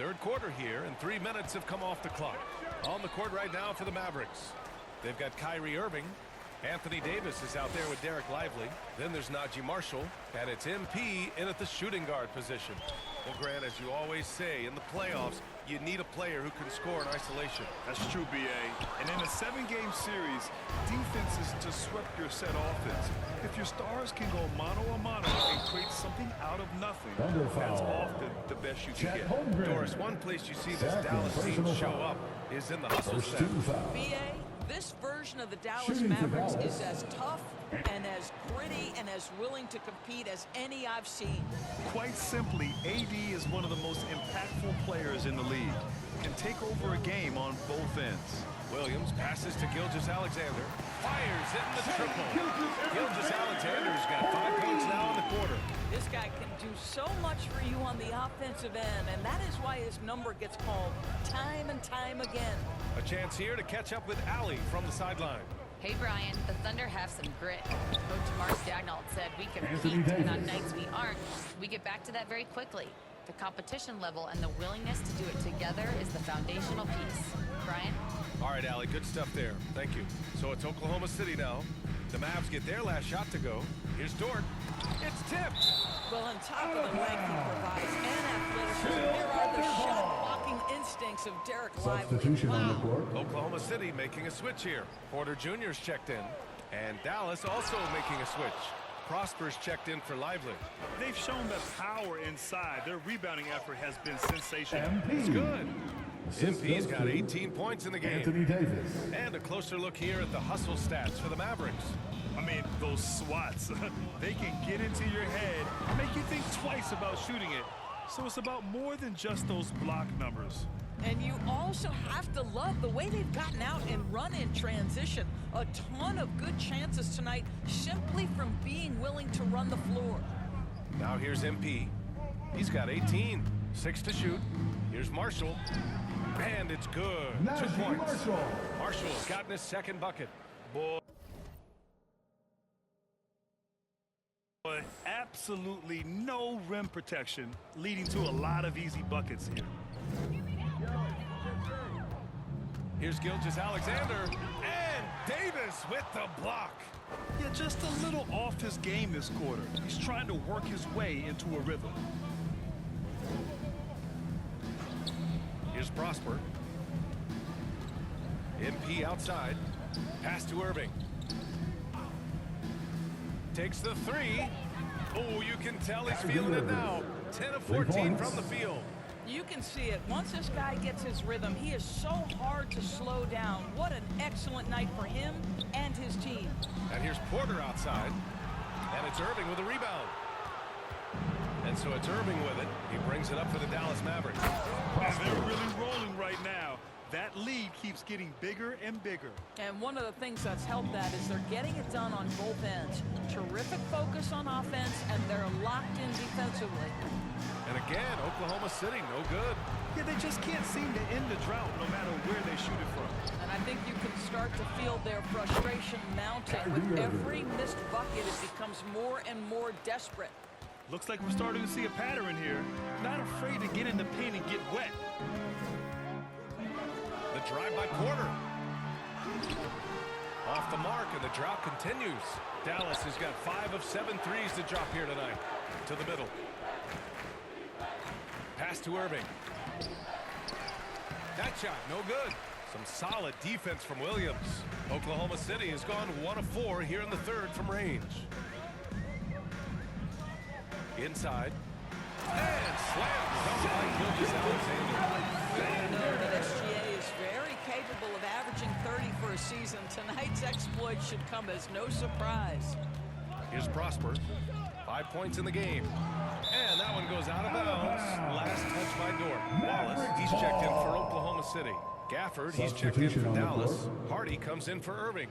Third quarter here, and 3 minutes have come off the clock. On the court right now for the Mavericks. They've got Kyrie Irving. Anthony Davis is out there with Derek Lively. Then there's Najee Marshall, and it's MP in at the shooting guard position. Well, Grant, as you always say, in the playoffs, you need a player who can score in isolation. That's true, B.A. And in a 7-game series, defense is to sweep your set offense. If your stars can go mano-a-mano and create something out of nothing, that's often the best you can get. Doris, one place you see this Dallas team show up is in the hustle set. B.A., this version of the Dallas Mavericks is as tough and as gritty and as willing to compete as any I've seen. Quite simply, AD is one of the most impactful players in the league. Can take over a game on both ends. Williams passes to Gilgeous-Alexander. Fires it in the triple. Gilgeous-Alexander's got 5 points now in the quarter. This guy can do so much for you on the offensive end, and that is why his number gets called time and time again. A chance here to catch up with Allie from the sideline. Hey, Brian, the Thunder have some grit. Coach Mark Daigneault said we compete, and on nights we aren't, we get back to that very quickly. The competition level and the willingness to do it together is the foundational piece. Brian? All right, Allie, good stuff there. Thank you. So it's Oklahoma City now. The Mavs get their last shot to go. Here's Dort. It's tipped. Well, on top of the length he provides and athleticism, there are the shot-blocking instincts of Derek Lively. Wow. Oklahoma City making a switch here. Porter Jr.'s checked in. And Dallas also making a switch. Prosper's checked in for Lively. They've shown that power inside. Their rebounding effort has been sensational. It's good. MP's got 18 points in the game. Anthony Davis. And a closer look here at the hustle stats for the Mavericks. I mean, those swats, they can get into your head, make you think twice about shooting it. So it's about more than just those block numbers. And you also have to love the way they've gotten out and run in transition. A ton of good chances tonight simply from being willing to run the floor. Now here's MP. He's got 18. 6 to shoot. Here's Marshall. And it's good. 2 points. Marshall's gotten his second bucket. Boy, absolutely no rim protection, leading to a lot of easy buckets here. Here's Gilgeous-Alexander. And Davis with the block. Yeah, just a little off his game this quarter. He's trying to work his way into a rhythm. Here's Prosper. MP outside. Pass to Irving. Takes the 3. Oh, you can tell he's feeling it now. 10 of 14 from the field. You can see it. Once this guy gets his rhythm, he is so hard to slow down. What an excellent night for him and his team. And here's Porter outside. And it's Irving with a rebound. And so it's Irving with it. He brings it up for the Dallas Mavericks. And they're really rolling right now. That lead keeps getting bigger and bigger. And one of the things that's helped that is they're getting it done on both ends. Terrific focus on offense, and they're locked in defensively. And again, Oklahoma City, no good. Yeah, they just can't seem to end the drought no matter where they shoot it from. And I think you can start to feel their frustration mounting. With every missed bucket, it becomes more and more desperate. Looks like we're starting to see a pattern here. Not afraid to get in the paint and get wet. The drive by Porter. Off the mark, and the drought continues. Dallas has got 5 of 7 threes to drop here tonight. To the middle. Pass to Irving. That shot, no good. Some solid defense from Williams. Oklahoma City has gone 1 of 4 here in the third from range. Inside. And slam dunk by Gilgeous-Alexander. You know that SGA is very capable of averaging 30 for a season. Tonight's exploit should come as no surprise. Here's Prosper. 5 points in the game. And that one goes out of bounds. Last touch by Dort. Wallace, he's checked in for Oklahoma City. Gafford, he's checked in for Dallas. Hardy comes in for Irving.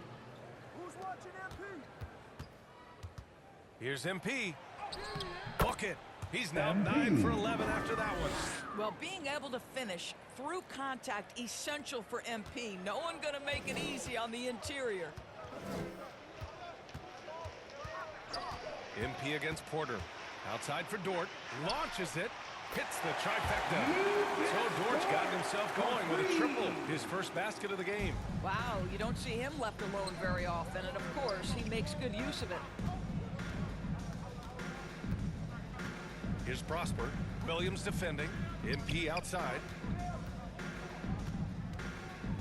Here's MP. Bucket. He's now 9 for 11 after that one. Well, being able to finish through contact, essential for MP. No one going to make it easy on the interior. MP against Porter. Outside for Dort. Launches it. Hits the trifecta. So Dortch got himself going with a triple. His first basket of the game. Wow, you don't see him left alone very often, and of course, he makes good use of it. Here's Prosper. Williams defending. MP outside.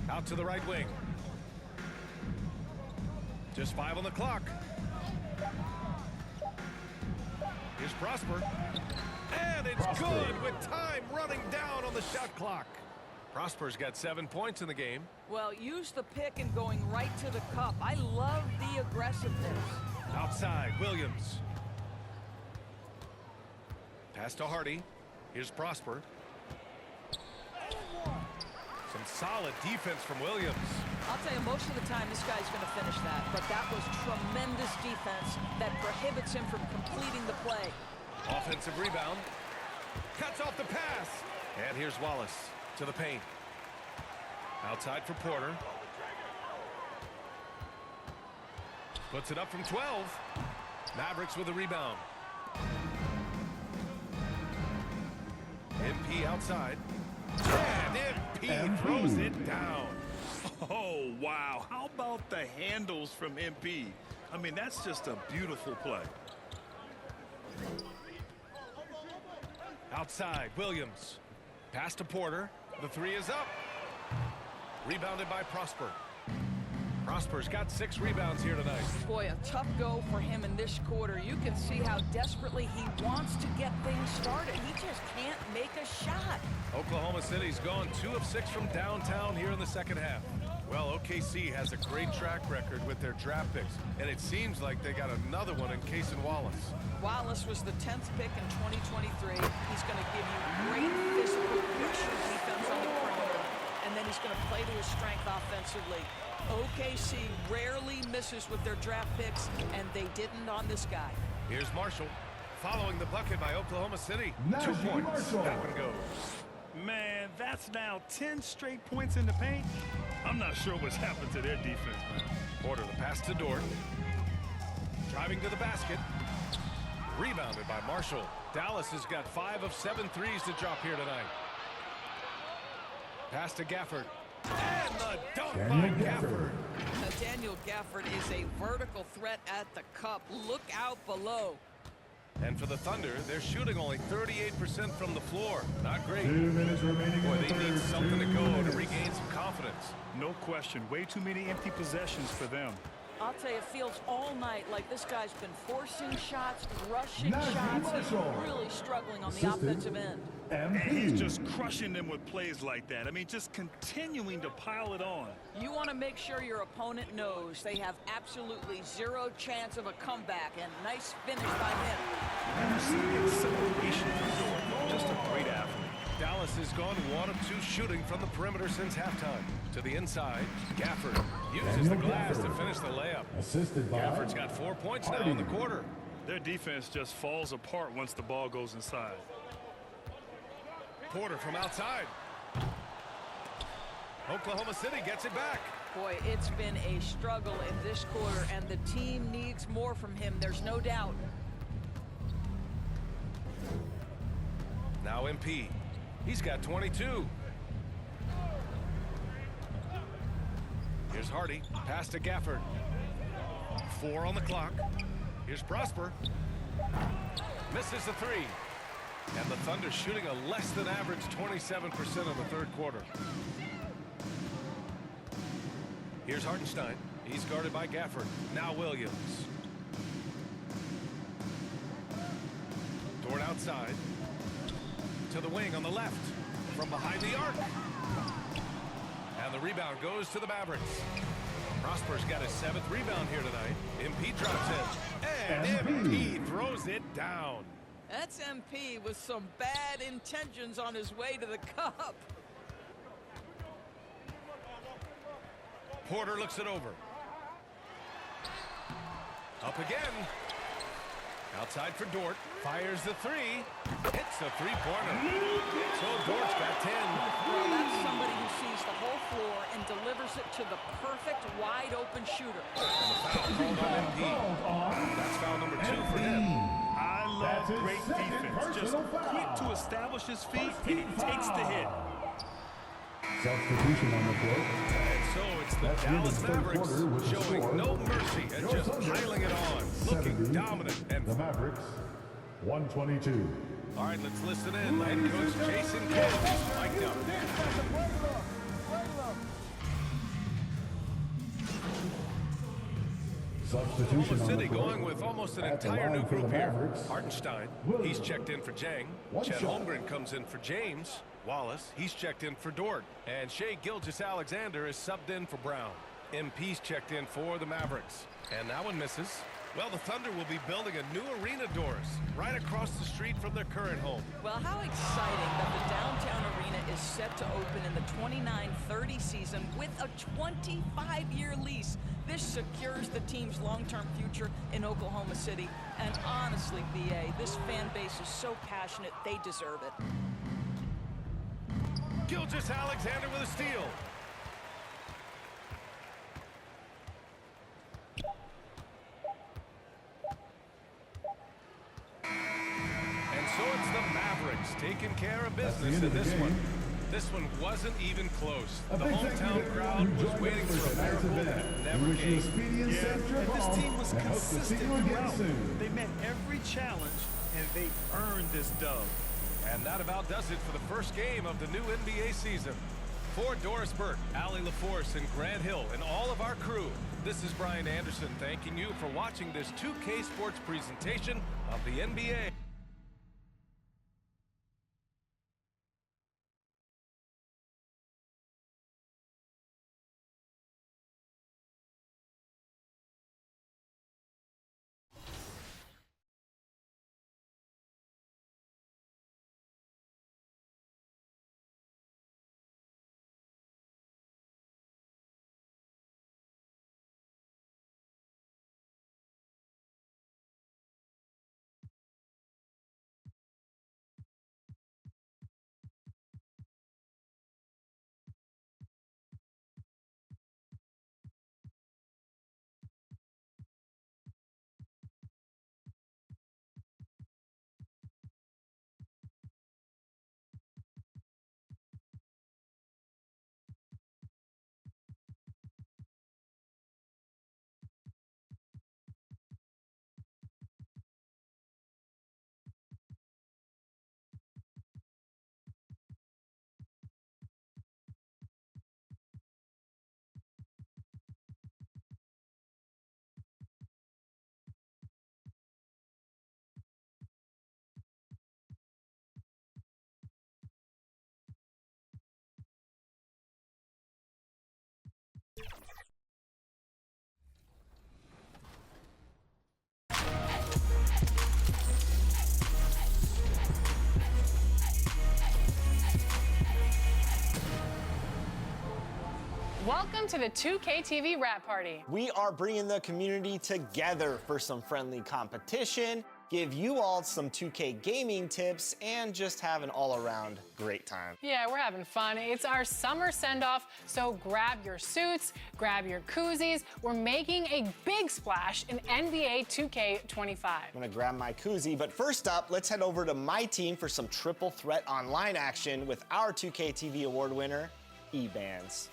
Out to the right wing. Just 5 on the clock. Here's Prosper. And it's good with time running down on the shot clock. Prosper's got 7 points in the game. Well, use the pick and going right to the cup. I love the aggressiveness. Outside, Williams. Pass to Hardy. Here's Prosper. Some solid defense from Williams. I'll tell you, most of the time, this guy's going to finish that. But that was tremendous defense that prohibits him from completing the play. Offensive rebound. Cuts off the pass. And here's Wallace to the paint. Outside for Porter. Puts it up from 12. Mavericks with a rebound. MP outside. And MP throws it down. Oh, wow. How about the handles from MP? I mean, that's just a beautiful play. Outside, Williams. Pass to Porter. The 3 is up. Rebounded by Prosper. Prosper's got 6 rebounds here tonight. Boy, a tough go for him in this quarter. You can see how desperately he wants to get things started. He just can't make a shot. Oklahoma City's gone 2 of 6 from downtown here in the second half. Well, OKC has a great track record with their draft picks, and it seems like they got another one in Case and Wallace. Wallace was the 10th pick in 2023. He's going to give you great physical picture defense on the perimeter, and then he's going to play to his strength offensively. OKC rarely misses with their draft picks, and they didn't on this guy. Here's Marshall following the bucket by Oklahoma City. 2 points. That one goes. Man, that's now 10 straight points in the paint. I'm not sure what's happened to their defense, man. Porter, the pass to Dort. Driving to the basket. Rebounded by Marshall. Dallas has got 5 of 7 threes to drop here tonight. Pass to Gafford. And the dunk by Gafford. Daniel Gafford is a vertical threat at the cup. Look out below. And for the Thunder, they're shooting only 38% from the floor. Not great. 2 minutes remaining. Boy, they need something to go to regain some confidence. No question. Way too many empty possessions for them. I'll tell you, it feels all night like this guy's been forcing shots, rushing shots. He's really struggling on the offensive end. And he's just crushing them with plays like that. I mean, just continuing to pile it on. You want to make sure your opponent knows they have absolutely 0 chance of a comeback, and nice finish by him. And you see the acceleration from Dort. Just a great athlete. Dallas has gone 1 of 2 shooting from the perimeter since halftime. To the inside, Gafford uses the glass to finish the layup. Assisted by Gafford's got 4 points now in the quarter. Their defense just falls apart once the ball goes inside. Porter from outside. Oklahoma City gets it back. Boy, it's been a struggle in this quarter, and the team needs more from him. There's no doubt. Now MP. He's got 22. Here's Hardy. Pass to Gafford. 4 on the clock. Here's Prosper. Misses the 3. And the Thunder shooting a less than average 27% in the third quarter. Here's Hartenstein. He's guarded by Gafford. Now Williams. Dort outside. To the wing on the left. From behind the arc. And the rebound goes to the Mavericks. Prosper's got his 7th rebound here tonight. MP drops it. And MP throws it down. That's MP with some bad intentions on his way to the cup. Porter looks it over. Up again. Outside for Dort. Fires the 3. Hits the 3-pointer. So Dort's got 10. Well, that's somebody who sees the whole floor and delivers it to the perfect wide-open shooter. And the foul called on MP. That's foul number 2 for him. I love great defense. Just quick to establish his feet, and he takes the hit. Substitution on the court. And so it's the Dallas Mavericks showing no mercy and just piling it on, looking dominant. And the Mavericks, 122. all right, let's listen in. Head coach Jason Kidd is mic'd up. Substitution Oklahoma on City the court. going with almost an At the entire new line for the group here. Mavericks, Hartenstein, he's checked in for Jang. One Chet shot. Holmgren comes in for James. Wallace, he's checked in for Dort. And Shai Gilgeous-Alexander is subbed in for Brown. MP's checked in for the Mavericks. And that one misses. Well, the Thunder will be building a new arena, Doris, right across the street from their current home. Well, how exciting that the downtown arena is set to open in the 29-30 season with a 25-year lease. This secures the team's long-term future in Oklahoma City. And honestly, BA, this fan base is so passionate, they deserve it. Gilgeous-Alexander with a steal. And so it's the Mavericks taking care of business in this one. This one wasn't even close. The hometown crowd was waiting for a miracle that never came. Yeah, and this team was consistent throughout. They met every challenge, and they earned this dub. And that about does it for the first game of the new NBA season. For Doris Burke, Allie LaForce, and Grant Hill, and all of our crew, this is Brian Anderson thanking you for watching this 2K Sports presentation of the NBA. Welcome to the 2K TV Rap Party. We are bringing the community together for some friendly competition, give you all some 2K gaming tips, and just have an all-around great time. Yeah, we're having fun. It's our summer send-off, so grab your suits, grab your koozies. We're making a big splash in NBA 2K25. I'm gonna grab my koozie, but first up, let's head over to my team for some triple threat online action with our 2K TV award winner, E-Bands.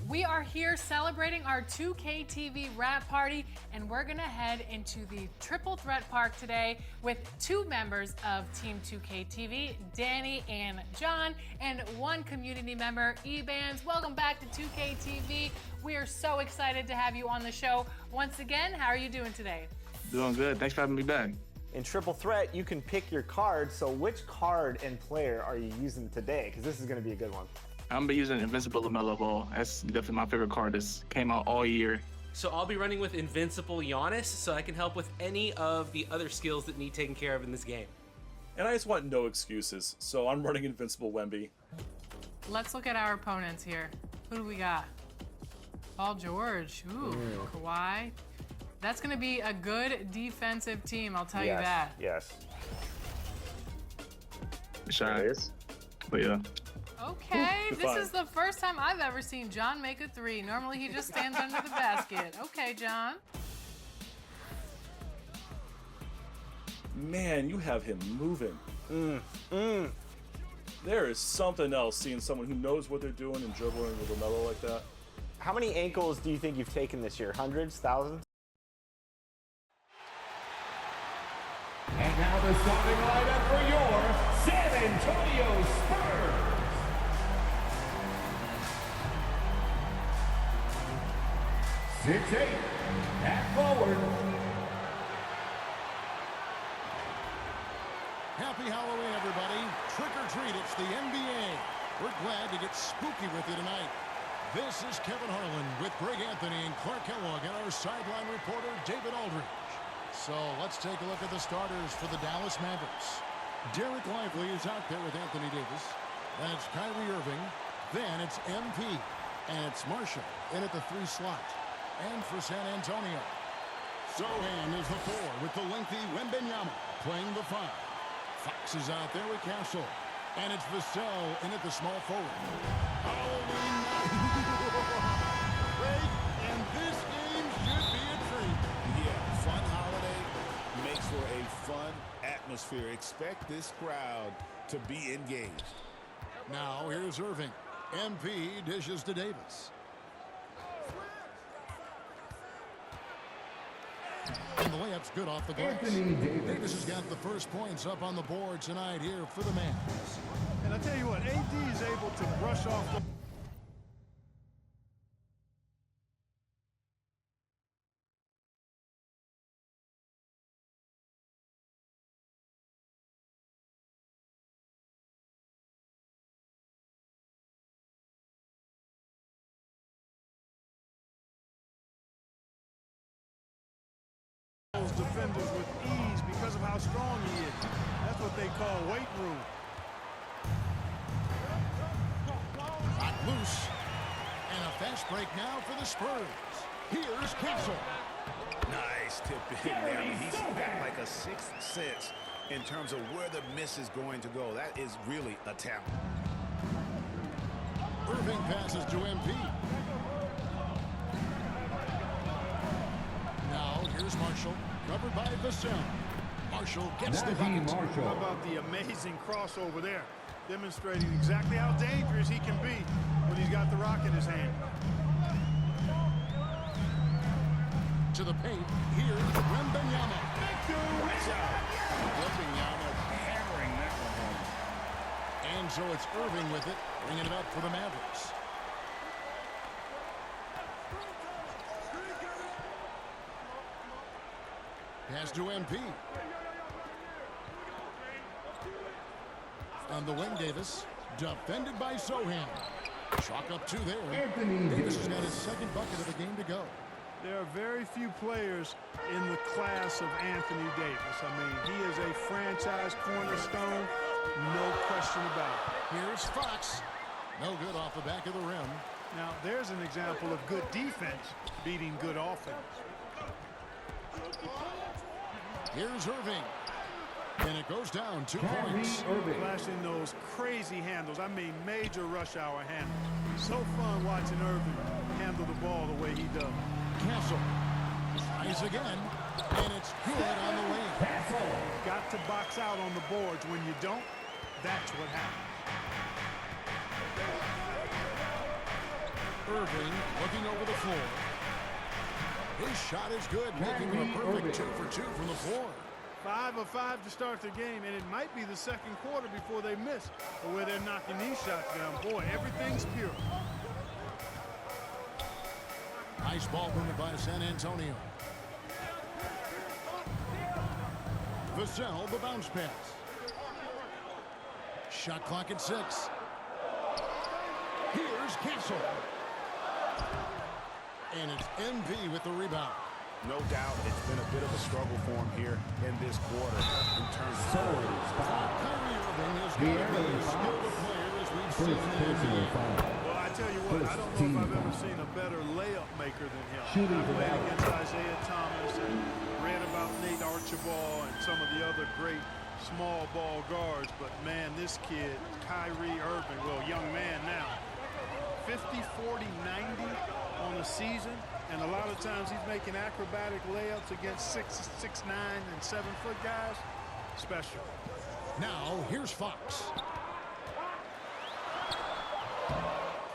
We are here celebrating our 2K TV Rap Party, and we're gonna head into the Triple Threat Park today with two members of Team 2K TV, Danny and John, and one community member, E-Bands. Welcome back to 2K TV. We are so excited to have you on the show. Once again, how are you doing today? Doing good. Thanks for having me back. In Triple Threat, you can pick your card, so which card and player are you using today? Because this is gonna be a good one. I'm gonna be using Invincible LaMelo Ball. That's definitely my favorite card that's came out all year. So I'll be running with Invincible Giannis, so I can help with any of the other skills that need taken care of in this game. And I just want no excuses, so I'm running Invincible Wemby. Let's look at our opponents here. Who do we got? Paul George. Ooh, Kawhi. That's gonna be a good defensive team, I'll tell you that. Yes. Shy. But yeah. Okay, Ooh, this fine. is the first time I've ever seen John make a three. Normally he just stands under the basket. Okay, John. Man, you have him moving. There is something else seeing someone who knows what they're doing and dribbling with LaMelo like that. How many ankles do you think you've taken this year? Hundreds? Thousands? And now the starting lineup for your San Antonio Spurs. 6'8" at forward. Happy Halloween, everybody. Trick or treat, it's the NBA. We're glad to get spooky with you tonight. This is Kevin Harlan with Greg Anthony and Clark Kellogg and our sideline reporter, David Aldridge. So let's take a look at the starters for the Dallas Mavericks. Derek Lively is out there with Anthony Davis. Then it's Kyrie Irving. Then it's MP. And it's Marshall in at the 3 slot. And for San Antonio, Sohan is the 4 with the lengthy Wembenyama playing the 5. Fox is out there with Castle. And it's Vassell in at the small forward. Halloween night. Great. And this game should be a treat. Yeah, fun holiday makes for a fun atmosphere. Expect this crowd to be engaged. Now here's Irving. MP dishes to Davis. And the layup's good off the glass. Davis has got the first points up on the board tonight here for the Mavs. And I tell you what, AD is able to brush off the... defenders with ease because of how strong he is. That's what they call weight room. Hot loose. And a fast break now for the Spurs. Here's Castle. Nice tip in there. I mean, he's got like a sixth sense in terms of where the miss is going to go. That is really a talent. Irving passes to MP. Now here's Marshall. Covered by Vassell. Marshall gets the bucket. How about the amazing crossover there? Demonstrating exactly how dangerous he can be when he's got the rock in his hand. To the paint. Here's Wembenyama. Wembenyama hammering that one home. And so it's Irving with it, bringing it up for the Mavericks. Pass to MP. On the wing, Davis. Defended by Sohan. Chalk up 2 there. Davis has got his second bucket of the game to go. There are very few players in the class of Anthony Davis. I mean, he is a franchise cornerstone, no question about it. Here's Fox. No good off the back of the rim. Now, there's an example of good defense beating good offense. Here's Irving. And it goes down 2 points. Flashing those crazy handles. I mean, major rush hour handles. So fun watching Irving handle the ball the way he does. Castle tries again, and it's good on the wing. Got to box out on the boards. When you don't, that's what happens. Irving looking over the floor. His shot is good, making a perfect 2 for 2 from the floor. 5 of 5 to start the game, and it might be the second quarter before they miss, or where they're knocking these shots down. Boy, everything's pure. Nice ball movement by San Antonio. Vassell, the bounce pass. Shot clock at 6. Here's Castle. And it's MP with the rebound. No doubt it's been a bit of a struggle for him here in this quarter in terms of Kyrie Irving is going to be as skilled a player as we've seen in the NBA. Well, I tell you what, I don't know if I've ever seen a better layup maker than him. I played against Isaiah Thomas and read about Nate Archibald and some of the other great small ball guards, but man, this kid, Kyrie Irving, well, young man 50, 40, 90 on a season, and a lot of times he's making acrobatic layups against 6'9" and 7-foot guys. Special. Now, here's Fox.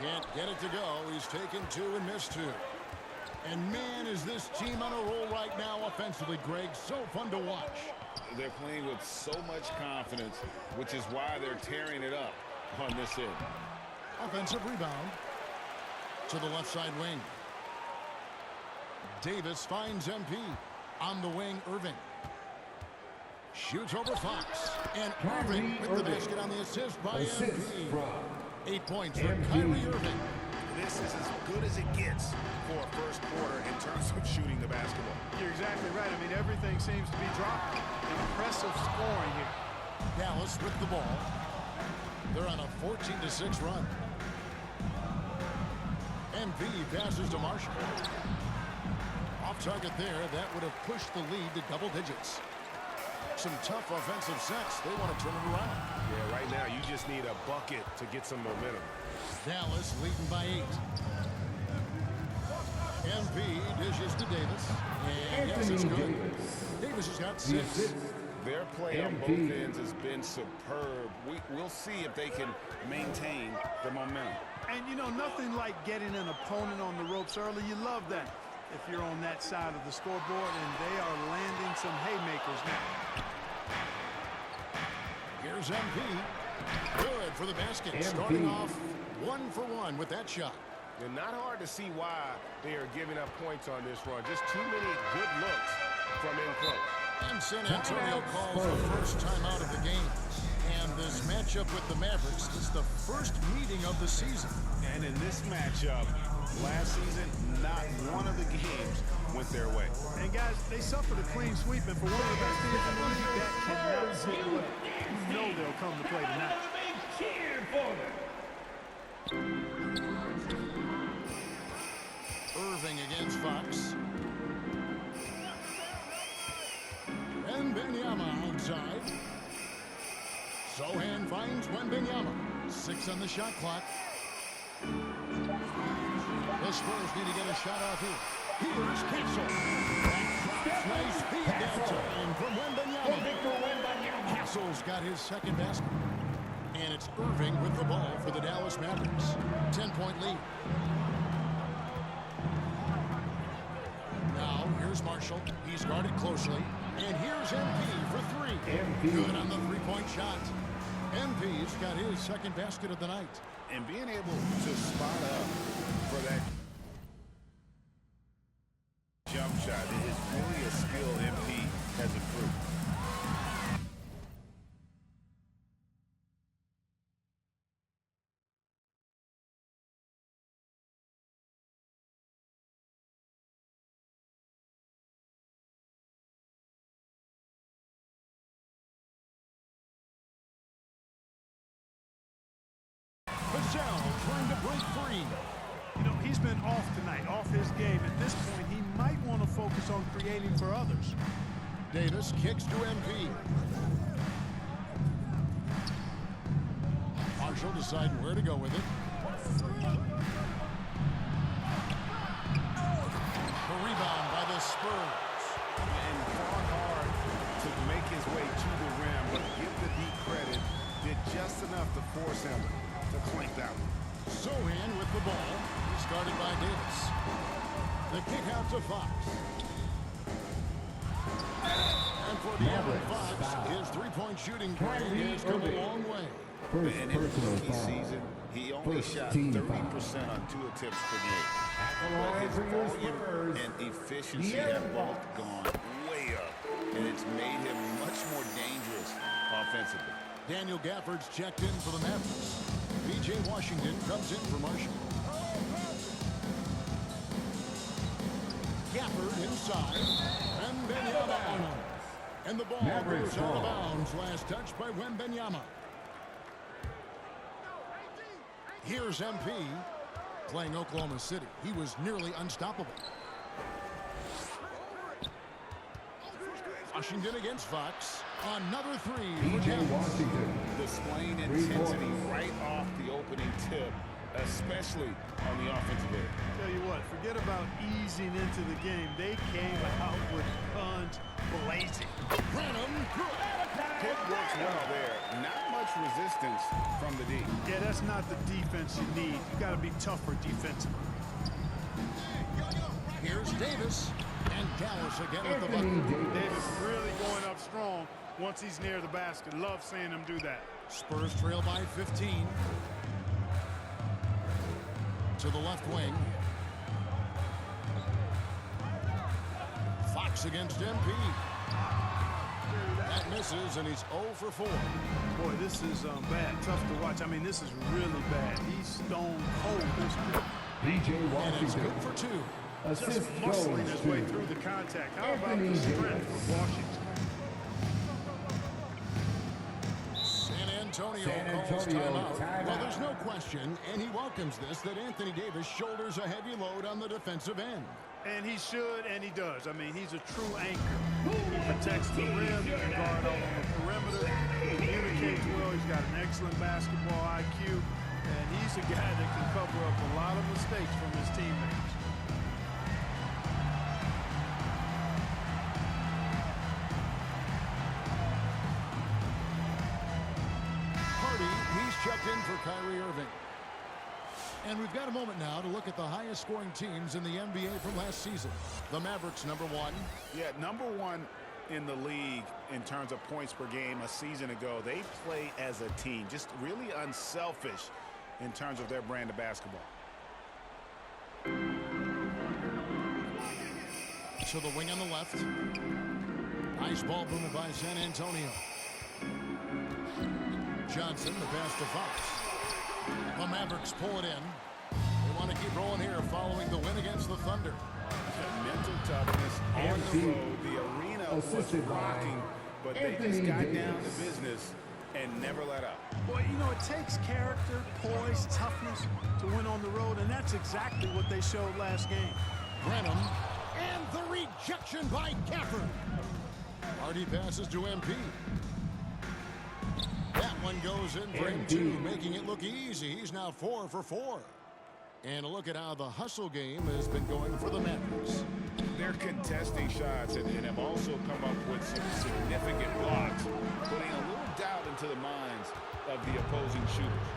Can't get it to go. He's taken 2 and missed 2. And man, is this team on a roll right now offensively, Greg. So fun to watch. They're playing with so much confidence, which is why they're tearing it up on this end. Offensive rebound to the left side wing. Davis finds MP. On the wing, Irving. Shoots over Fox. And Irving with the basket on the assist by MP. 8 points for Kyrie Irving. This is as good as it gets for a first quarter in terms of shooting the basketball. You're exactly right. I mean, everything seems to be dropping. Impressive scoring here. Dallas with the ball. They're on a 14-6 run. MP passes to Marshall. Off target there. That would have pushed the lead to double digits. Some tough offensive sets. They want to turn it around. Yeah, right now you just need a bucket to get some momentum. Dallas leading by 8. MP dishes to Davis. And yes, it's good. Davis has got 6. Their play on both ends has been superb. We'll see if they can maintain the momentum. And, you know, nothing like getting an opponent on the ropes early. You love that if you're on that side of the scoreboard, and they are landing some haymakers now. Here's MP. Good for the basket. Starting off 1 for 1 with that shot. And not hard to see why they are giving up points on this run. Just too many good looks from in close. And San Antonio calls the first time out of the game. And this matchup with the Mavericks is the first meeting of the season. And in this matchup, last season, not one of the games went their way. And guys, they suffered a clean sweep, and for one of the best teams in the league, that cannot sit away. You know they'll come to play tonight. Irving against Fox. Wembanyama outside. Sohan finds Wembanyama. 6 on the shot clock. The Spurs need to get a shot off here. Here's Castle. Nice feed that time from Wembanyama. Castle's got his second basket. And it's Irving with the ball for the Dallas Mavericks. 10-point lead. Now, here's Marshall. He's guarded closely. And here's MP for 3. Good on the 3-point shot. MP's got his second basket of the night. And being able to spot up for that jump shot is really a skill MP has improved. Vassell trying to break free. You know, he's been off tonight, off his game. At this point, he might want to focus on creating for others. Davis kicks to MP. Marshall deciding where to go with it. The rebound by the Spurs. And fought hard to make his way to the rim, but give the deep credit, did just enough to force him to clink that one. Sohan with the ball. Started by Davis. The kick out to Fox. And for De'Aaron Fox, his 3-point shooting career has come a long way. And in his rookie season, he only shot 30% on 2 attempts per game. But his volume and efficiency have both gone way up, and it's made him much more dangerous offensively. Daniel Gafford's checked in for the Mavericks. B.J. Washington comes in for Marshall. Gafford inside. Wembanyama. And the ball goes out of bounds. Last touch by Wembanyama. Here's MP playing Oklahoma City. He was nearly unstoppable. Washington against Fox. Another 3 for Dallas. Displaying intensity right off the opening tip especially on the offensive end. Tell you what, forget about easing into the game. They came out with guns blazing. Pick works well there. Not much resistance from the D. Yeah, that's not the defense you need. You got to be tougher defensively. Here's Davis, and Dallas again with the button. Davis really going up strong once he's near the basket. Love seeing him do that. Spurs trail by 15. To the left wing. Fox against MP. That misses, and he's 0 for 4. Boy, this is bad. Tough to watch. I mean, this is really bad. He's stone cold this year. DJ Washington. And it's good for 2. Just muscling his way through the contact. How about the strength of Washington? San Antonio calls timeout. Well, there's no question, and he welcomes this, that Anthony Davis shoulders a heavy load on the defensive end. And he should, and he does. I mean, he's a true anchor. He protects the rim, he can guard out on the perimeter, communicates well. He's got an excellent basketball IQ, and he's a guy that can cover up a lot of mistakes from his teammates. He's checked in for Kyrie Irving. And we've got a moment now to look at the highest scoring teams in the NBA from last season. The Mavericks, number 1. Yeah, number 1 in the league in terms of points per game a season ago. They play as a team, just really unselfish in terms of their brand of basketball. To the wing on the left. Nice ball movement by San Antonio. Johnson, the pass to Fox. The Mavericks pull it in. They want to keep rolling here following the win against the Thunder. Mental toughness on the road. The arena was rocking, but they just got down to business and never let up. Boy, you know, it takes character, poise, toughness to win on the road, and that's exactly what they showed last game. Brenham, and the rejection by Gafford. Hardy passes to MP. That one goes in for him too, making it look easy. He's now 4 for 4. And a look at how the hustle game has been going for the Mavericks. They're contesting shots and have also come up with some significant blocks, putting a little doubt into the minds of the opposing shooters.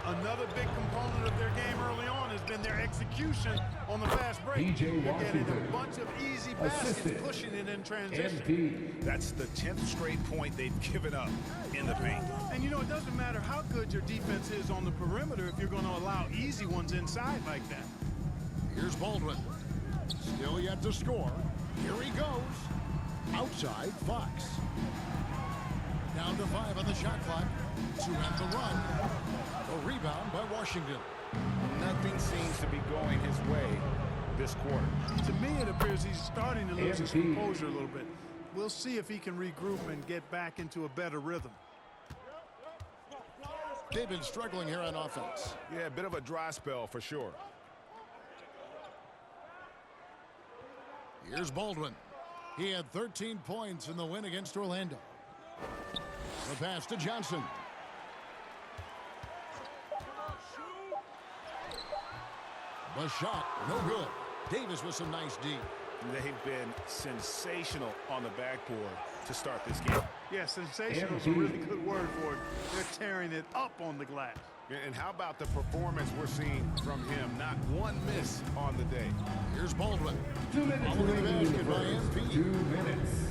Another big component of their game early on has been their execution on the fast break. They're getting a bunch of easy baskets, pushing it in transition. That's the 10th straight point they've given up in the paint. And you know, it doesn't matter how good your defense is on the perimeter if you're going to allow easy ones inside like that. Here's Baldwin. Still yet to score. Here he goes. Outside, Fox. Down to 5 on the shot clock. To end the run. A rebound by Washington. Nothing seems to be going his way this quarter. To me, it appears he's starting to lose his composure a little bit. We'll see if he can regroup and get back into a better rhythm. They've been struggling here on offense. Yeah, a bit of a dry spell for sure. Here's Baldwin. He had 13 points in the win against Orlando. The pass to Johnson. The shot, no good. Davis with some nice D. They've been sensational on the backboard to start this game. Yeah, sensational is a really good word for it. They're tearing it up on the glass. And how about the performance we're seeing from him? Not one miss on the day. Here's Baldwin. 2 minutes Following the basket by MP. 2 minutes.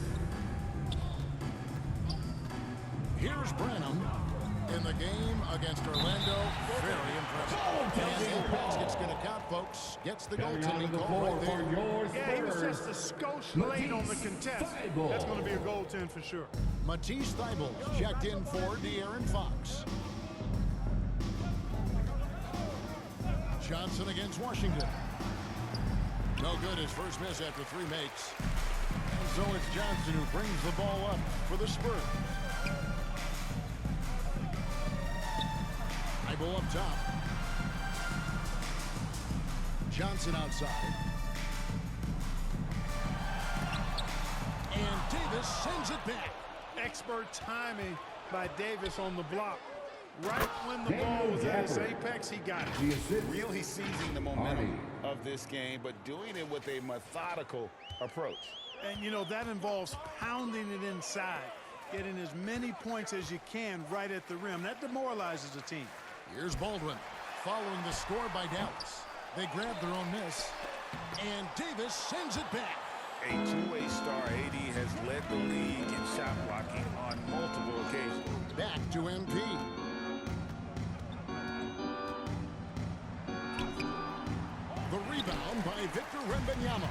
Here's Branham in the game against Orlando. Very impressive. And the basket's going to count, folks. Gets the goaltending call right there. Yeah, he was just a skosh late on the contest. That's going to be a goaltend for sure. Matisse Thybulle checked in for De'Aaron Fox. Johnson against Washington. No good, his first miss after 3 makes. And so it's Johnson who brings the ball up for the Spurs. Thybulle up top. Johnson outside. And Davis sends it back. Expert timing by Davis on the block. Right when the ball was at its apex, he got it. Really seizing the momentum of this game, but doing it with a methodical approach. And, you know, that involves pounding it inside, getting as many points as you can right at the rim. That demoralizes a team. Here's Baldwin following the score by Dallas. They grab their own miss, and Davis sends it back. A two-way star, AD has led the league in shot blocking on multiple occasions. Back to MP. The rebound by Victor Wembanyama.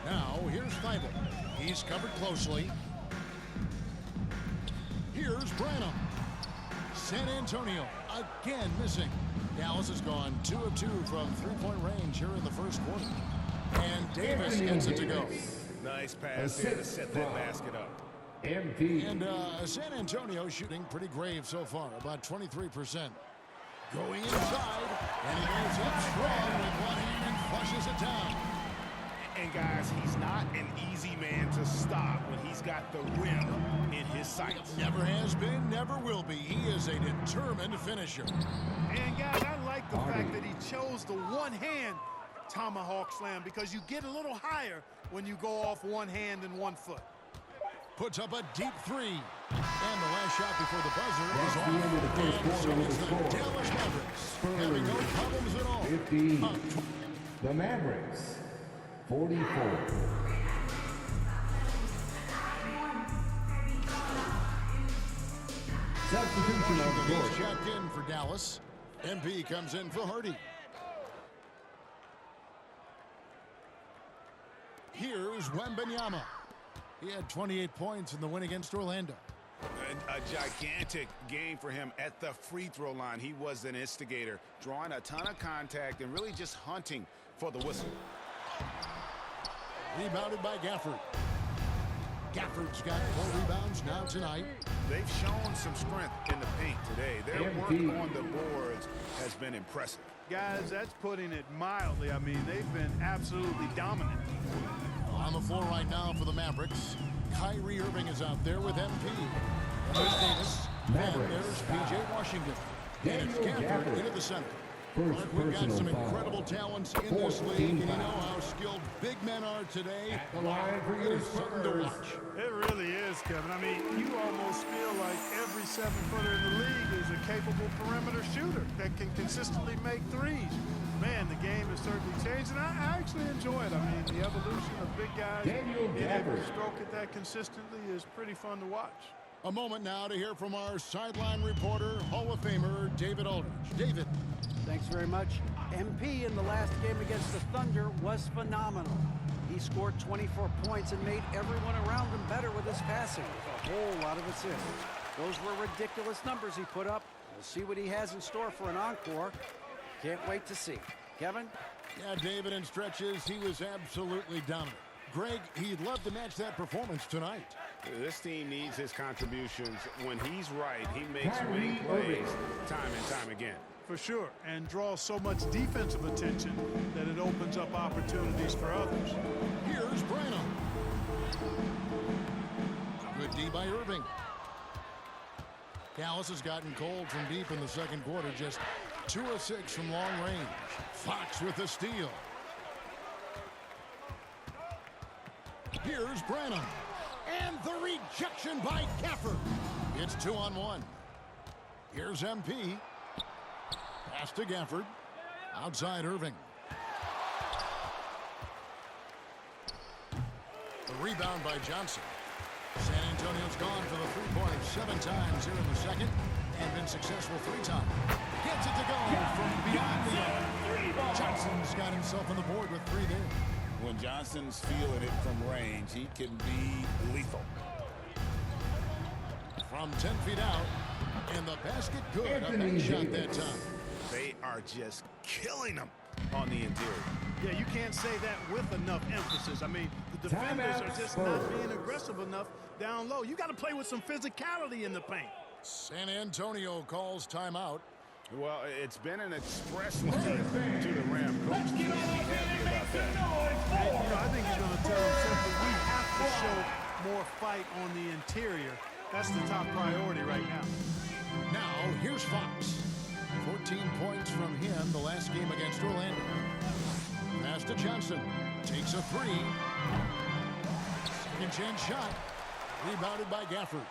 Now, here's Thibault. He's covered closely. Here's Branham. San Antonio again missing. Dallas has gone 2 of 2 from three-point range here in the first quarter. And Davis gets it to go. Nice pass there to set that basket up. MP. And San Antonio shooting pretty grave so far, about 23%. Going inside, and he goes up strong with one hand and flushes it down. And guys, he's not an easy man to stop when he's got the rim in his sights. Never has been, never will be. He is a determined finisher. And guys, I like the fact that he chose the one-hand tomahawk slam because you get a little higher when you go off one hand and 1 foot. Puts up a deep three. And the last shot before the buzzer is That's the end of the first off. quarter And with so the it's the score. Dallas Mavericks having no problems at all. 50. The Mavericks. 44. Substitution on the He's court. checked in for Dallas. MP comes in for Hardy. Here's Wembanyama. He had 28 points in the win against Orlando. A gigantic game for him at the free throw line. He was an instigator, drawing a ton of contact and really just hunting for the whistle. Rebounded by Gafford. Gafford's got 4 rebounds now tonight. They've shown some strength in the paint today. Their work on the boards has been impressive. Guys, that's putting it mildly. I mean, they've been absolutely dominant. On the floor right now for the Mavericks, Kyrie Irving is out there with MP. There's Davis. And there's P.J. Washington. And it's Gafford into the center. Mark, we've got some incredible talents in this league, and you know how skilled big men are today. It is something to watch. It really is, Kevin. I mean, you almost feel like every 7-footer in the league is a capable perimeter shooter that can consistently make threes. Man, the game has certainly changed, and I actually enjoy it. I mean, the evolution of big guys being able to stroke it that consistently is pretty fun to watch. A moment now to hear from our sideline reporter, Hall of Famer David Aldridge. David. Thanks very much. MP in the last game against the Thunder was phenomenal. He scored 24 points and made everyone around him better with his passing, with a whole lot of assists. Those were ridiculous numbers he put up. We'll see what he has in store for an encore. Can't wait to see. Kevin? Yeah, David, in stretches, he was absolutely dominant. Greg, he'd love to match that performance tonight. This team needs his contributions. When he's right, he makes winning plays time and time again. For sure, and draws so much defensive attention that it opens up opportunities for others. Here's Branham. Good D by Irving. Dallas has gotten cold from deep in the second quarter, just 2 of 6 from long range. Fox with the steal. Here's Branham. And the rejection by Gafford. It's 2-on-1. Here's MP. Pass to Gafford. Outside Irving. The rebound by Johnson. San Antonio's gone for the three-point 7 times here in the second and been successful 3 times. Gets it to go from beyond the arc. Johnson's got himself on the board with 3 there. When Johnson's feeling it from range, he can be lethal. From 10 feet out, and the basket good. A big shot that time. They are just killing them on the interior. Yeah, you can't say that with enough emphasis. I mean, the defenders are just not being aggressive enough down low. You got to play with some physicality in the paint. San Antonio calls timeout. Well, it's been an express line to the rim. Coach can't be happy about that. And, you know, I think he's going to tell them simply, we have to show more fight on the interior That's the top priority right now. Now, here's Fox. 14 points from him the last game against Orlando. Pass to Johnson. Takes a three. Second chance shot. Rebounded by Gafford.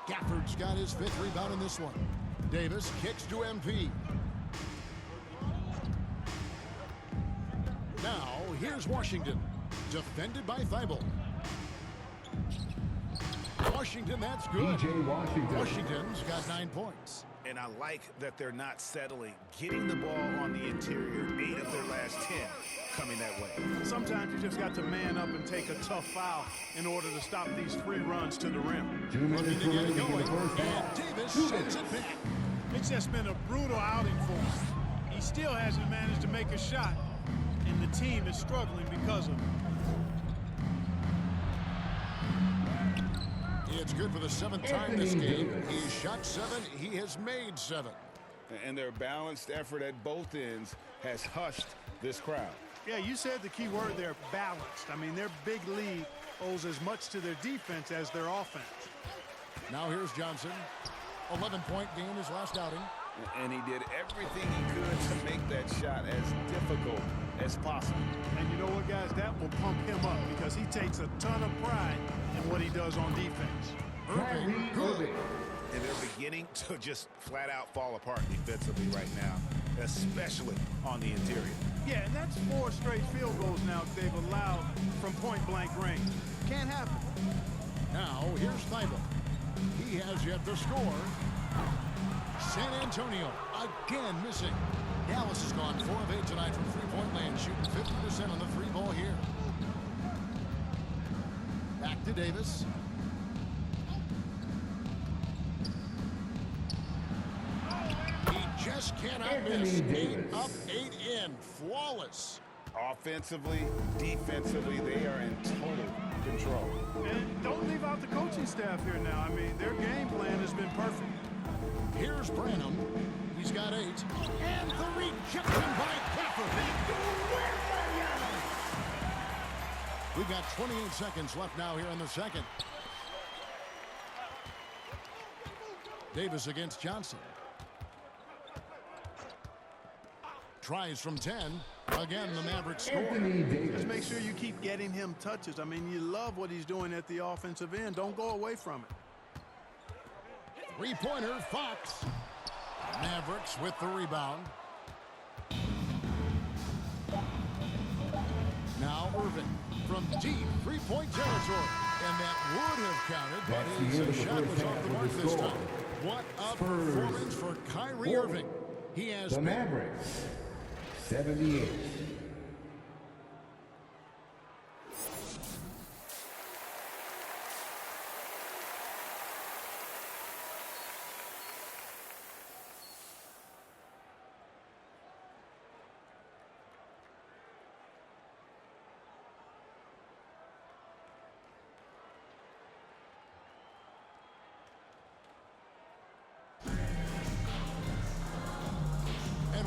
Gafford's got his 5th rebound in this one. Davis kicks to MP. Now, here's Washington. Defended by Thibault. Washington, that's good. DJ Washington. Washington's got 9 points. And I like that they're not settling. Getting the ball on the interior, 8 of their last 10 coming that way. Sometimes you just got to man up and take a tough foul in order to stop these free runs to the rim. 2 minutes remaining in the first half. Davis 2 sends minutes. it back. It's just been a brutal outing for him. He still hasn't managed to make a shot, and the team is struggling because of it. It's good for the 7th time this game. He's shot 7. He has made 7. And their balanced effort at both ends has hushed this crowd. Yeah, you said the key word there, balanced. I mean, their big lead owes as much to their defense as their offense. Now here's Johnson. 11-point game his last outing. And he did everything he could to make that shot as difficult as possible. And you know what, guys? That will pump him up because he takes a ton of pride in what he does on defense. Irving, good. And they're beginning to just flat out fall apart defensively right now, especially on the interior. Yeah, and that's 4 straight field goals now they've allowed from point-blank range. Can't happen. Now here's Thibault. He has yet to score. San Antonio again missing. Dallas has gone 4 of 8 tonight from three-point land, shooting 50% on the 3-ball here. Back to Davis. He just cannot miss. 8 up, 8 in. Flawless. Offensively, defensively, they are in total control. And don't leave out the coaching staff here now. I mean, their game plan has been perfect. Here's Branham. He's got 8. And the rejection by Gafford. We've got 28 seconds left now here in the second. Davis against Johnson. Tries from 10. Again, the Mavericks score. Just make sure you keep getting him touches. I mean, you love what he's doing at the offensive end. Don't go away from it. Three-pointer, Fox. Mavericks with the rebound. Now Irving from deep three-point territory. And that would have counted, but his shot was off the mark this time. What a performance for Kyrie Irving. He has the Mavericks, 78.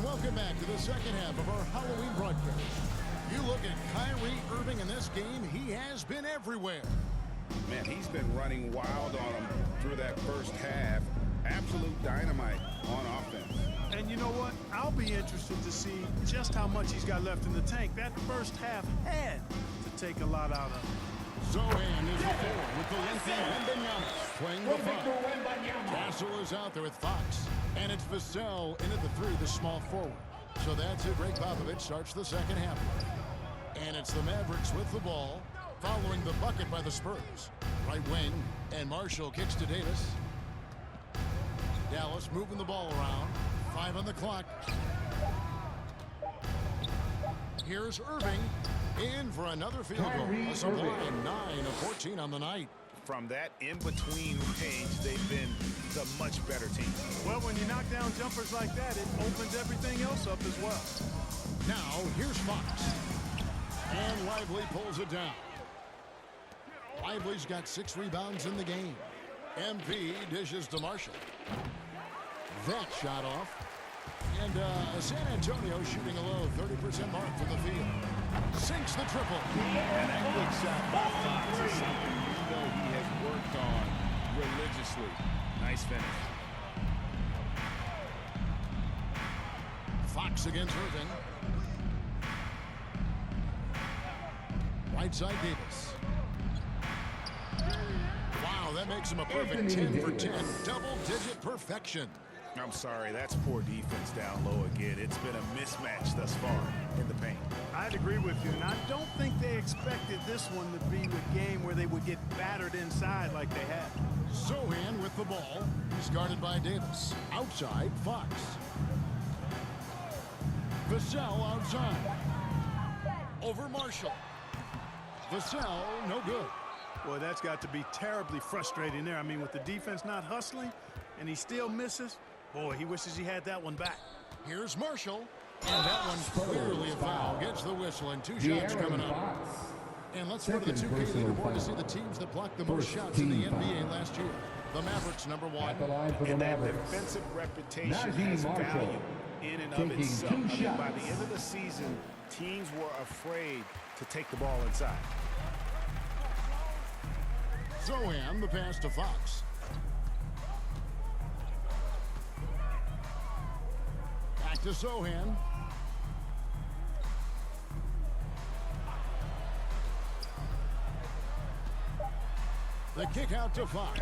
Welcome back to the second half of our Halloween broadcast. You look at Kyrie Irving in this game, he has been everywhere. Man, he's been running wild on him through that first half. Absolute dynamite on offense. And you know what? I'll be interested to see just how much he's got left in the tank. That first half had to take a lot out of him. Zohan is the 4 with the lengthy Wembanyama playing the 5. Castle is out there with Fox. And it's Vassell in at the 3, the small forward. So that's it. Greg Popovich starts the second half. And it's the Mavericks with the ball, following the bucket by the Spurs. Right wing, and Marshall kicks to Davis. Dallas moving the ball around. 5 on the clock. Here's Irving in for another field goal. A sublime 9 of 14 on the night. From that in-between range, they've been the much better team. Well, when you knock down jumpers like that, it opens everything else up as well. Now, here's Fox. And Lively pulls it down. Lively's got 6 rebounds in the game. MP dishes to Marshall. That shot off. And San Antonio shooting a low 30% mark from the field. Sinks the triple. And that quick shot by Fox is something you know he has worked on religiously. Nice finish. Fox against Irving. Right side Davis. Wow, that makes him a perfect 10 for 10. Double-digit perfection. I'm sorry, that's poor defense down low again. It's been a mismatch thus far in the paint. I'd agree with you, and I don't think they expected this one to be the game where they would get battered inside like they had. Zohan with the ball. He's guarded by Davis. Outside, Fox. Vassell outside. Over Marshall. Vassell, no good. Boy, that's got to be terribly frustrating there. I mean, with the defense not hustling, and he still misses, boy, he wishes he had that one back. Here's Marshall. And that one's clearly a foul. Gets the whistle, and 2 shots coming up. And let's go to the 2K leaderboard to see the teams that blocked the most shots in the NBA last year. The Mavericks, number 1. And that defensive reputation has value in and of itself. I mean, by the end of the season, teams were afraid to take the ball inside. Zohan, the pass to Fox. Back to Zohan. The kick out to Fox.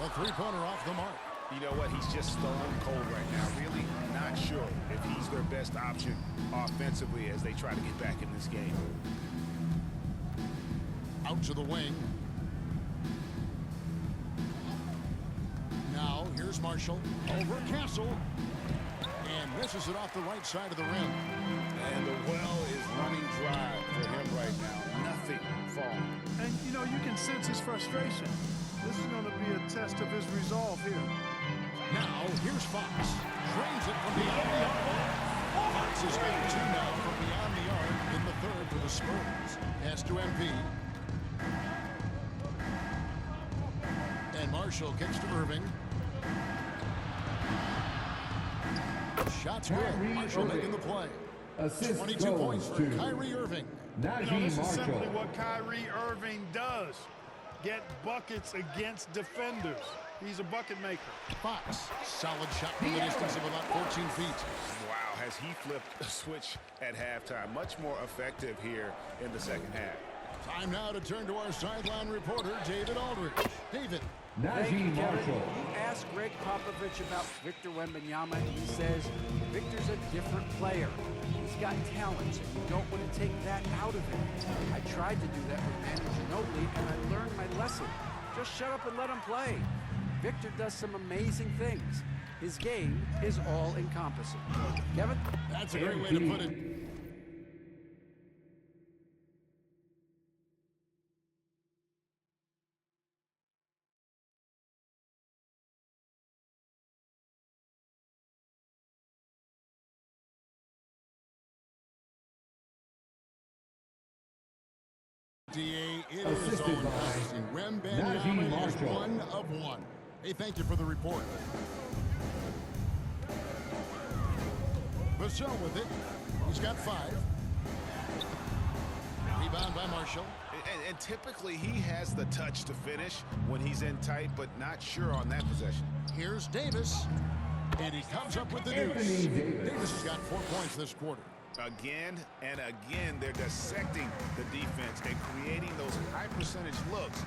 The three-pointer off the mark. You know what? He's just stone cold right now. Really not sure if he's their best option offensively as they try to get back in this game. Out to the wing. Now, here's Marshall. Over Castle. And misses it off the right side of the rim. And the well is running dry for him right now. Nothing falling. And, you know, you can sense his frustration. This is going to be a test of his resolve here. Now, here's Fox. Drains it from beyond the arc. Fox has got 2 now from beyond the arc in the third for the Spurs. Pass to MP. And Marshall kicks to Irving. Shots good. Marshall making the play. 22 points for Kyrie Irving. You know, this is simply what Kyrie Irving does. Get buckets against defenders. He's a bucket maker. Fox, solid shot from the distance of about 14 feet. Wow, has he flipped a switch at halftime. Much more effective here in the second half. Time now to turn to our sideline reporter, David Aldridge. David. Thank you, Kevin. You asked Greg Popovich about Victor Wembanyama, and he says Victor's a different player. He's got talent, and you don't want to take that out of him. I tried to do that with Manu Ginobili, and I learned my lesson. Just shut up and let him play. Victor does some amazing things. His game is all-encompassing. Kevin? That's a great way to put it. It is on passing. Wembanyama is 1 of 1. Hey, thank you for the report. Vassell with it. He's got 5. Rebound by Marshall. And typically he has the touch to finish when he's in tight, but not sure on that possession. Here's Davis. And he comes up with the deuce. Davis has got 4 points this quarter. Again and again, they're dissecting the defense and creating those high-percentage looks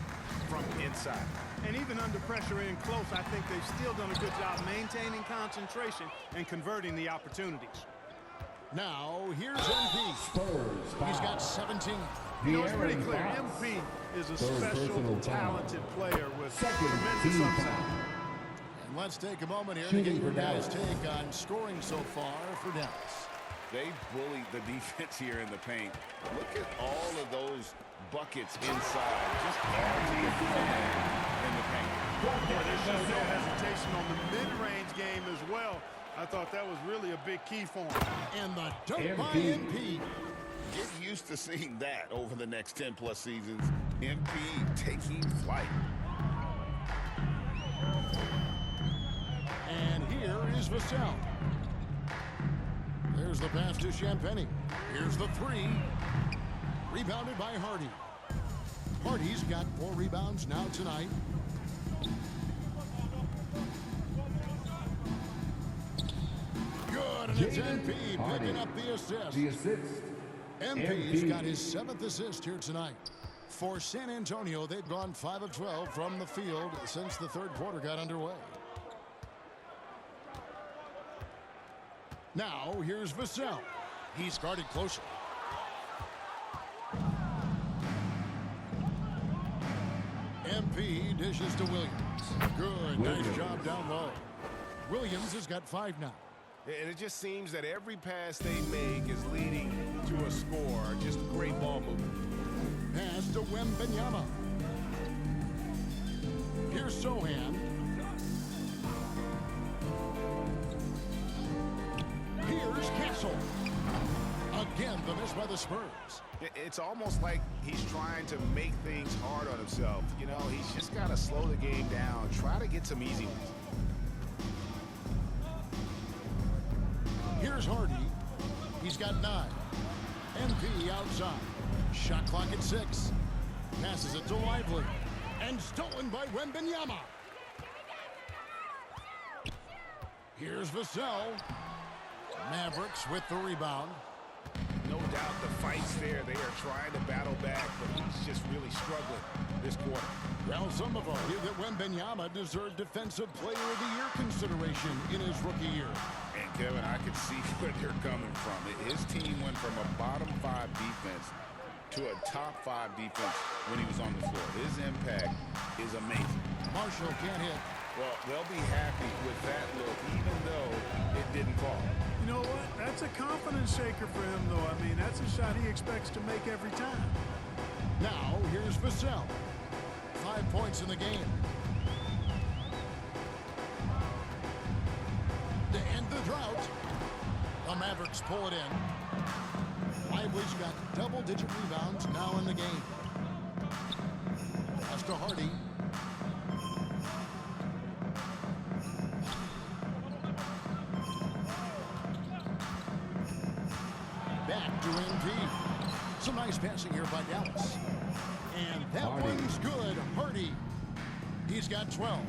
from inside. And even under pressure in close, I think they've still done a good job maintaining concentration and converting the opportunities. Now, here's MP. He's got 17. You know, it's pretty clear. MP is a special, talented player with tremendous upside. And let's take a moment here to get your guys' take on scoring so far for Dallas. They bullied the defense here in the paint. Look at all of those buckets inside. Just empty in the paint. Boy, they showed no hesitation on the mid-range game as well. I thought that was really a big key for him. And the dunk by MP. Get used to seeing that over the next 10-plus seasons. MP taking flight. And here is Vassell. There's the pass to Champagny. Here's the 3. Rebounded by Hardy. Hardy's got 4 rebounds now tonight. Good, and it's MP picking up the assist. MP's got his 7th assist here tonight. For San Antonio, they've gone 5 of 12 from the field since the 3rd quarter got underway. Now, here's Vassell. He's guarded closely. MP dishes to Williams. Good, nice job down low. Williams has got 5 now. And it just seems that every pass they make is leading to a score. Just great ball movement. Pass to Wembanyama. Here's Sohan. Here's Castle. Again, the miss by the Spurs. It's almost like he's trying to make things hard on himself. You know, he's just got to slow the game down, try to get some easy ones. Here's Hardy. He's got 9. MP outside. Shot clock at 6. Passes it to Lively. And stolen by Wembanyama. Here's Vassell. Mavericks with the rebound. No doubt the fight's there. They are trying to battle back, but he's just really struggling this quarter. Well, some of argue that Wembanyama deserved Defensive Player of the Year consideration in his rookie year. And Kevin, I can see where they're coming from. His team went from a bottom 5 defense to a top 5 defense when he was on the floor. His impact is amazing. Marshall can't hit. Well, they'll be happy with that look, even though it didn't fall. You know what? That's a confidence shaker for him, though. I mean, that's a shot he expects to make every time. Now, here's Vassell. 5 points in the game. To end the drought, the Mavericks pull it in. Lively's got double-digit rebounds now in the game. Pass to Hardy. Back to MP. Some nice passing here by Dallas. And that one's good. Hardy. He's got 12.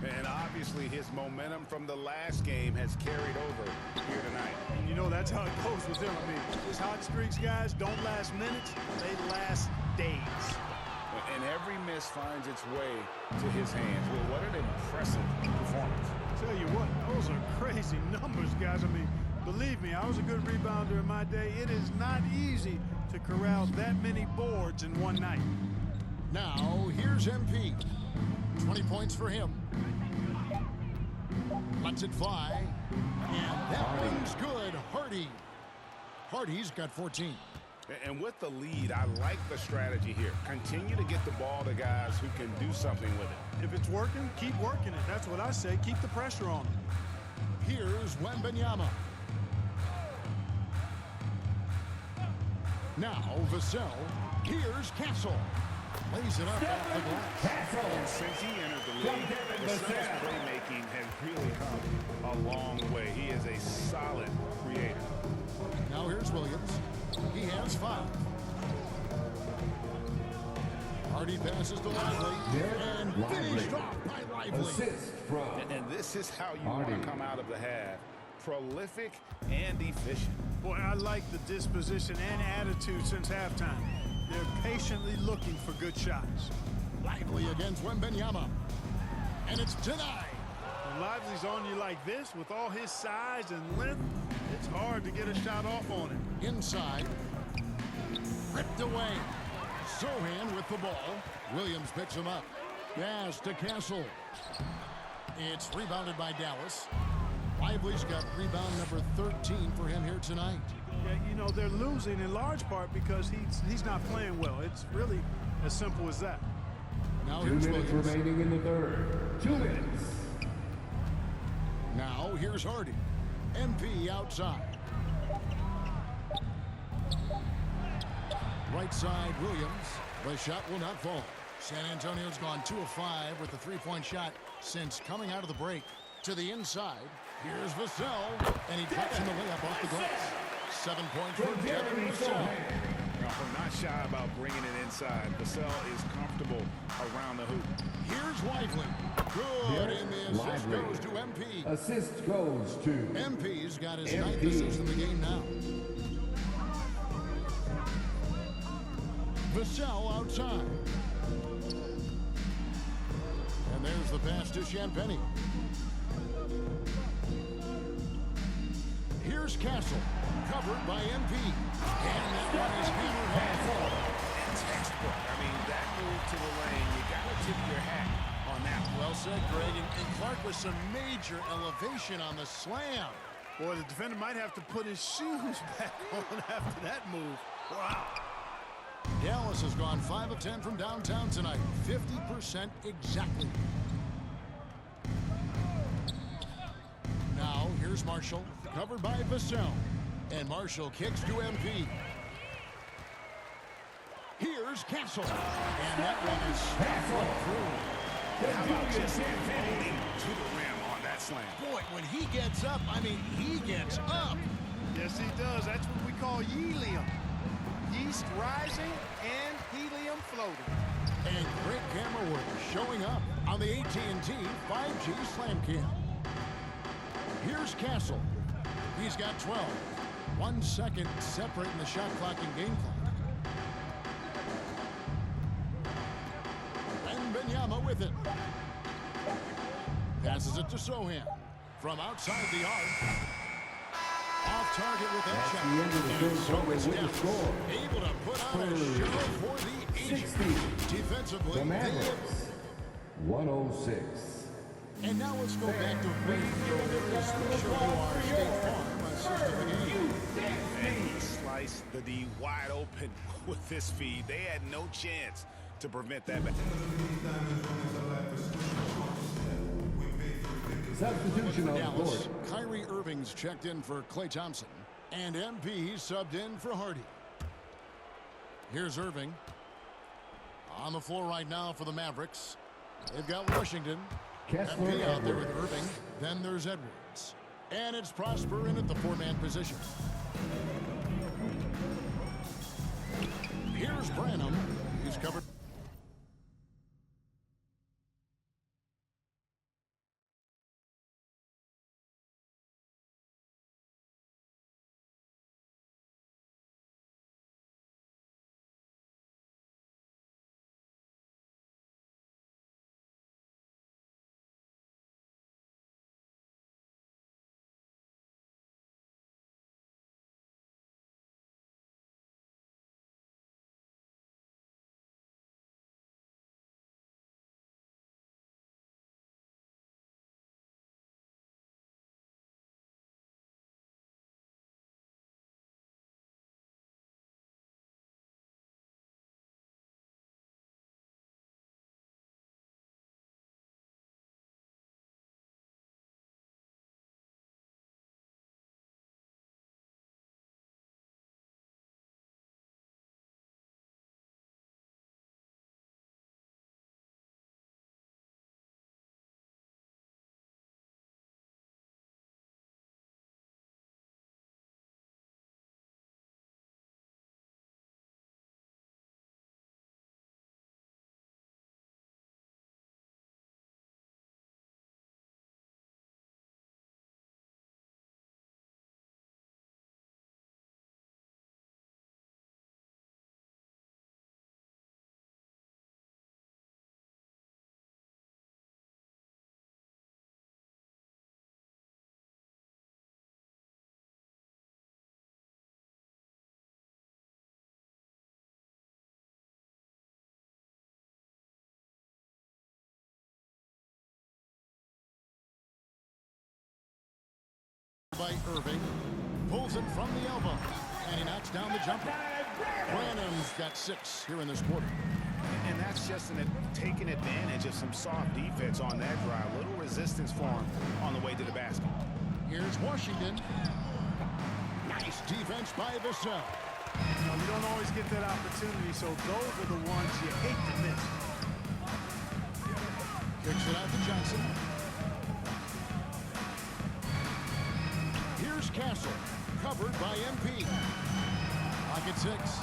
And obviously his momentum from the last game has carried over here tonight. And you know that's how it goes with him. I mean, his hot streaks, guys, don't last minutes. They last days. And every miss finds its way to his hands. Well, what an impressive performance. Tell you what, those are crazy numbers, guys. I mean, believe me, I was a good rebounder in my day. It is not easy to corral that many boards in one night. Now, here's MP. 20 points for him. Lets it fly. And that one's good. Hardy. Hardy's got 14. And with the lead, I like the strategy here. Continue to get the ball to guys who can do something with it. If it's working, keep working it. That's what I say. Keep the pressure on him. Here's Wembanyama. Now, Vassell. Here's Castle. Lays it up off the glass. And since he entered the league, the Suns' playmaking has really come a long way. He is a solid creator. Now here's Williams. He has 5. Hardy passes to Lively. And finished off by Lively. Assist from And this is how you want to come out of the half. Prolific and efficient. Boy, I like the disposition and attitude since halftime. They're patiently looking for good shots. Lively against Wembanyama. And it's denied. When Lively's on you like this, with all his size and length, it's hard to get a shot off on him. Inside. Ripped away. Sohan with the ball. Williams picks him up. Pass to Castle. It's rebounded by Dallas. Lively's got rebound number 13 for him here tonight. Yeah, you know, they're losing in large part because he's not playing well. It's really as simple as that. Now 2 here's minutes Williams. remaining in the third. 2 minutes. Now here's Hardy. MP outside. Right side, Williams. The shot will not fall. San Antonio's gone 2 of 5 with the 3-point shot since coming out of the break. To the inside, here's Vassell, and he drops in the layup off the glass. 7 points for Kevin Vassell. Oh, not shy about bringing it inside. Vassell is comfortable around the hoop. Here's Lively. Good, and the assist goes to MP. Assist goes to MP's got his ninth assist in the game now. Vassell outside. And there's the pass to Champagny. Here's Castle, covered by MP. And that one is hammered home. Textbook. I mean, that move to the lane, you got to tip your hat on that. Well said, Greg. And Clark with some major elevation on the slam. Boy, the defender might have to put his shoes back on after that move. Wow. Dallas has gone 5 of 10 from downtown tonight. 50% exactly. Now, here's Marshall, covered by Vassell. And Marshall kicks to MP. Here's Castle. And that one is through. How about just floating to the rim on that slam? Boy, when he gets up, I mean, he gets up. Yes, he does. That's what we call helium. Yeast rising and helium floating. And great camera work showing up on the AT&T 5G Slam Cam. Here's Castle. He's got 12. 1 second separating the shot clock and game clock. And Benyama with it. Passes it to Sohan. From outside the arc. Off target with that shot. the end of the third quarter with the score. Able to put on a show for the Asian. 60. Defensively, The Mavericks, 106. And now let's go back to radio. Make sure you are State Farm assist of the game. And he sliced the D wide open with this feed. They had no chance to prevent that. Substitution on the Dallas, court. Kyrie Irving's checked in for Klay Thompson. And MP subbed in for Hardy. Here's Irving. On the floor right now for the Mavericks. They've got Washington. Kessler MP out there Edwards. with Irving. Then there's Edwards. And it's Prosper in at the 4-man position. Here's Branham. He's covered. By Irving, pulls it from the elbow, and he knocks down the jumper. Brannon's got 6 here in this quarter. And that's just taking advantage of some soft defense on that drive. Little resistance for him on the way to the basket. Here's Washington. Nice defense by Vassell. You know, we don't always get that opportunity, so those are the ones you hate to miss. Kicks it out to Johnson. Here's Castle, covered by MP. Pocket 6.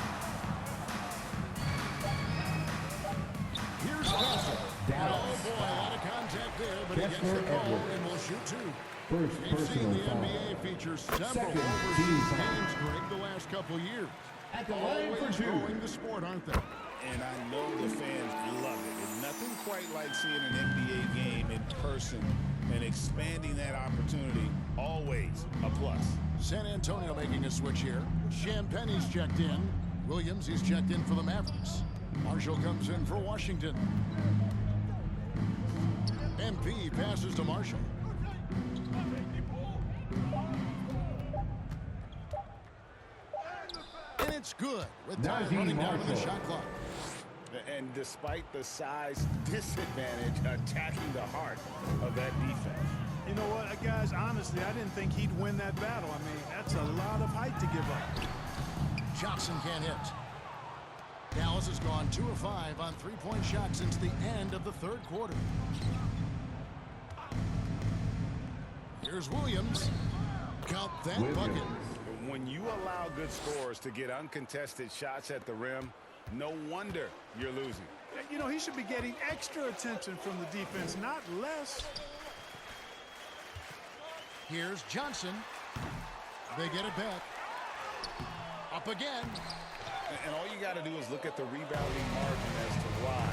Boy, a lot of contact there, but he gets the Kessler call Edwards. and will shoot two. First We've seen personal the foul. NBA feature several Second overseas team foul. games, Greg, the last couple of years. At the line for Always two. growing the sport, aren't they? And I know the fans love it. And nothing quite like seeing an NBA game in person and expanding that opportunity. Always a plus. San Antonio making a switch here. Champagne's checked in. Williams, he's checked in for the Mavericks. Marshall comes in for Washington. MP passes to Marshall. And it's good with time Najee running down to the Marshall. shot clock. And despite the size disadvantage, attacking the heart of that defense. You know what, guys, honestly, I didn't think he'd win that battle. I mean, that's a lot of height to give up. Johnson can't hit. Dallas has gone 2 of 5 on three-point shots since the end of the third quarter. Here's Williams. Count that bucket. When you allow good scorers to get uncontested shots at the rim, no wonder you're losing. You know, he should be getting extra attention from the defense, not less. Here's Johnson. They get it back. Up again. And all you got to do is look at the rebounding margin as to why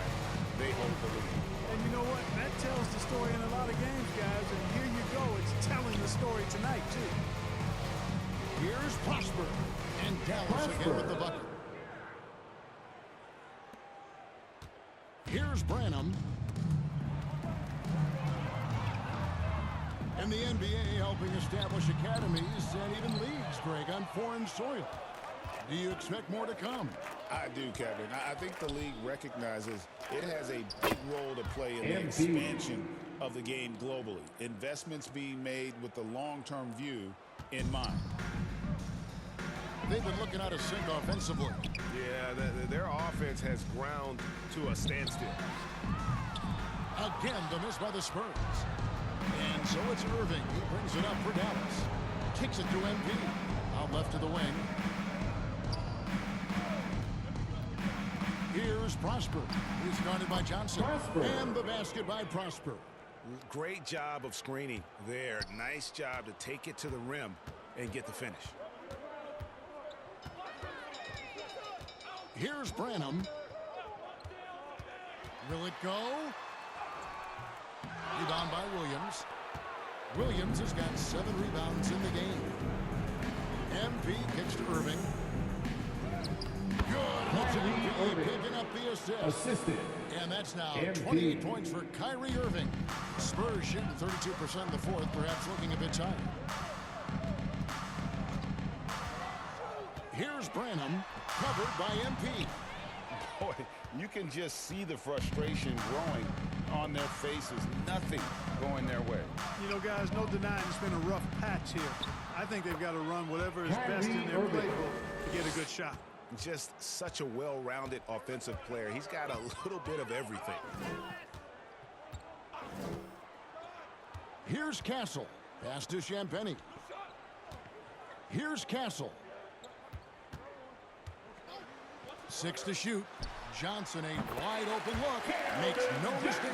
they hold the lead. And you know what? That tells the story in a lot of games, guys. And here you go. It's telling the story tonight, too. Here's Prosper. And Dallas again with the bucket. Here's Branham. And the NBA helping establish academies and even leagues, Greg, on foreign soil. Do you expect more to come? I do, Kevin. I think the league recognizes it has a big role to play in the expansion of the game globally. Investments being made with the long-term view in mind. They've been looking out of sync offensively. Yeah, their offense has ground to a standstill. Again, the miss by the Spurs. And so it's Irving who brings it up for Dallas. Kicks it to MP. Out left to the wing. Here's Prosper. He's guarded by Johnson. Prosper. And the basket by Prosper. Great job of screening there. Nice job to take it to the rim and get the finish. Here's Branham. Will it go? Rebound by Williams. Williams has got 7 rebounds in the game. MP kicks to Irving. Good. That's MP picking up the assist. Assisted. And that's now MP. 28 points for Kyrie Irving. Spurs shooting 32% in the fourth, perhaps looking a bit tired. Here's Branham, covered by MP. Boy, you can just see the frustration growing on their faces. Nothing going their way. You know, guys, no denying it's been a rough patch here. I think they've got to run whatever is best in their playbook to get a good shot. Just such a well-rounded offensive player. He's got a little bit of everything. Here's Castle. Pass to Champagnie. Here's Castle. 6 to shoot. Johnson, a wide open look. Makes no mistake.